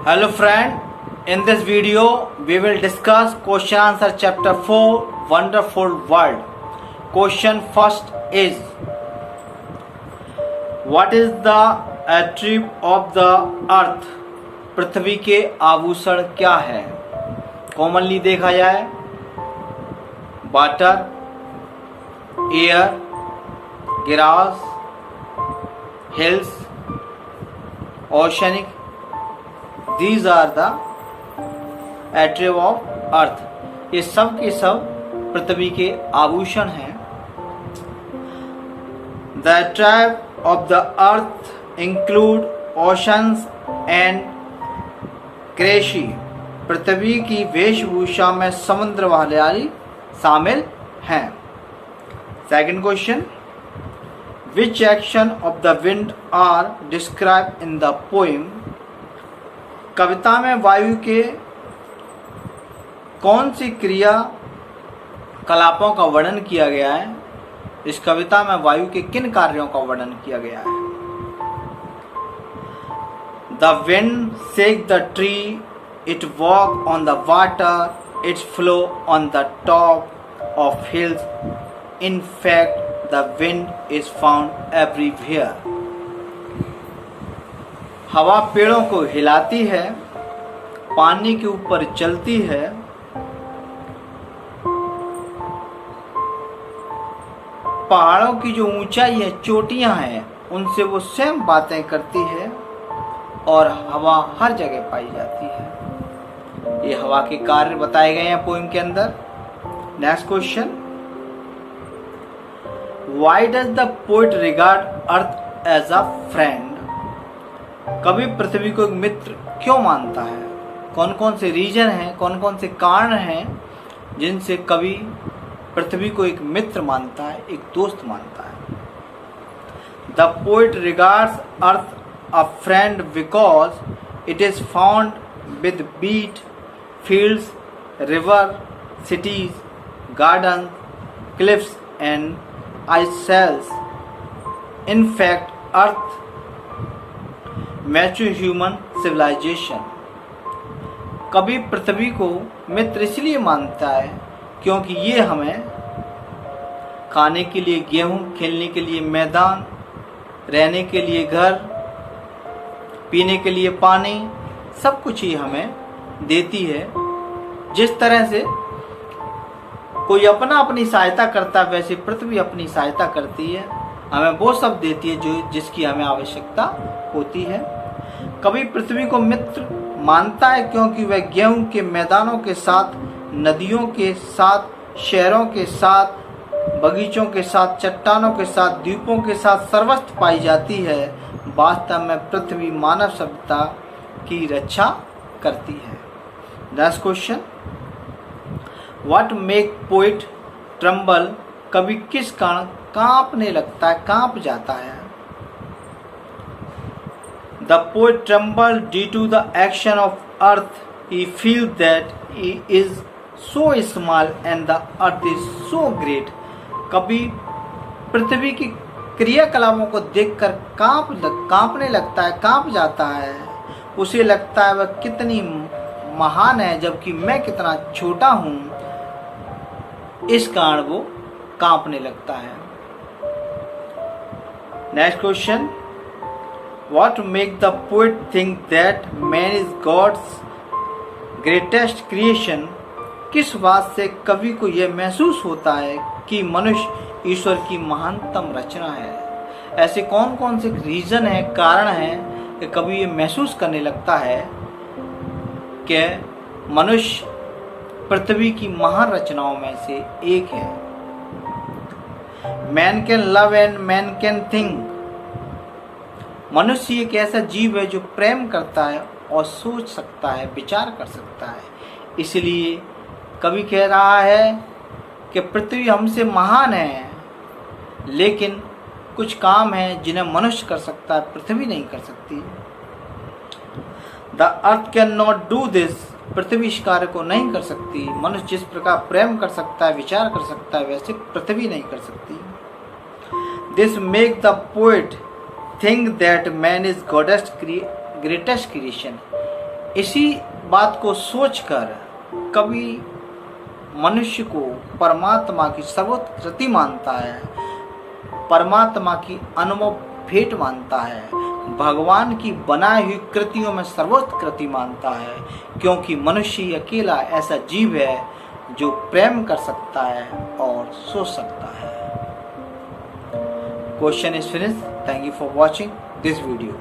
Hello friend, in this video we will discuss question answer chapter 4 Wonderful World. Question first is, what is the attribute of the earth? पृथ्वी के आभूषण क्या है? Commonly देखा जाए water, air, grass, hills, oceanic, these are the attribute of earth. ये सब के सब पृथ्वी के आभूषण हैं. The attribute of the earth include oceans and कृषि. पृथ्वी की वेशभूषा में समुद्र वाली शामिल हैं. Second question, which action of the wind are described in the poem? कविता में वायु के कौन सी क्रिया कलापों का वर्णन किया गया है? इस कविता में वायु के किन कार्यों का वर्णन किया गया है? The wind shake the tree, it walk on the water, it flow on the top of hills. In fact, the wind is found everywhere. हवा पेड़ों को हिलाती है, पानी के ऊपर चलती है, पहाड़ों की जो ऊंचाई है, चोटियां हैं, उनसे वो सेम बातें करती है और हवा हर जगह पाई जाती है. ये हवा के कार्य बताए गए हैं पोएम के अंदर. Next question, why does the poet regard earth as a friend? कवि पृथ्वी को एक मित्र क्यों मानता है? कौन कौन से रीजन हैं, कौन कौन से कारण हैं जिनसे कवि पृथ्वी को एक मित्र मानता है, एक दोस्त मानता है? The poet regards earth a friend because it is found with beat, fields, river, cities, garden, cliffs and icicles. In fact earth mature human civilization. कभी पृथ्वी को मित्र इसलिए मानता है क्योंकि ये हमें खाने के लिए गेहूं, खेलने के लिए मैदान, रहने के लिए घर, पीने के लिए पानी, सब कुछ ही हमें देती है. जिस तरह से कोई अपनी सहायता करता है, वैसे पृथ्वी अपनी सहायता करती है, हमें वो सब देती है जो जिसकी हमें आवश्यकता होती है. कभी पृथ्वी को मित्र मानता है क्योंकि वह गेहूं के मैदानों के साथ, नदियों के साथ, शहरों के साथ, बगीचों के साथ, चट्टानों के साथ, द्वीपों के साथ सर्वत्र पाई जाती है. वास्तव में पृथ्वी मानव सभ्यता की रक्षा करती है. Next question, what make poet tremble? कभी किस कारण कांपने लगता है, कांप जाता है? The poet trembled due to the action of earth. He feels that he is so small and the earth is so great. कभी पृथ्वी की क्रियाकलापों को देखकर कांपने लगता है, कांप जाता है. उसे लगता है वह कितनी महान है जबकि मैं कितना छोटा हूँ. इस कारण वो कांपने लगता है. Next question, what make the poet think that man is God's greatest creation? किस बात से कवि को यह महसूस होता है कि मनुष्य ईश्वर की महानतम रचना है? ऐसे कौन कौन से रीजन है, कारण है कि कवि ये महसूस करने लगता है कि मनुष्य पृथ्वी की महान रचनाओं में से एक है? Man can love and man can think. मनुष्य एक ऐसा जीव है जो प्रेम करता है और सोच सकता है, विचार कर सकता है. इसलिए कवि कह रहा है कि पृथ्वी हमसे महान है, लेकिन कुछ काम है जिन्हें मनुष्य कर सकता है, पृथ्वी नहीं कर सकती. The earth can not do this. पृथ्वी इस कार्य को नहीं कर सकती. मनुष्य जिस प्रकार प्रेम कर सकता है, विचार कर सकता है, वैसे पृथ्वी नहीं कर सकती. This make the poet think that man is God's greatest creation. इसी बात को सोचकर कवि मनुष्य को परमात्मा की सर्वोत्कृति मानता है, परमात्मा की अनुभव भेंट मानता है, भगवान की बनाई हुई कृतियों में सर्वोत्कृति मानता है, क्योंकि मनुष्य ही अकेला ऐसा जीव है जो प्रेम कर सकता है और सोच सकता है। Question is finished. Thank you for watching this video.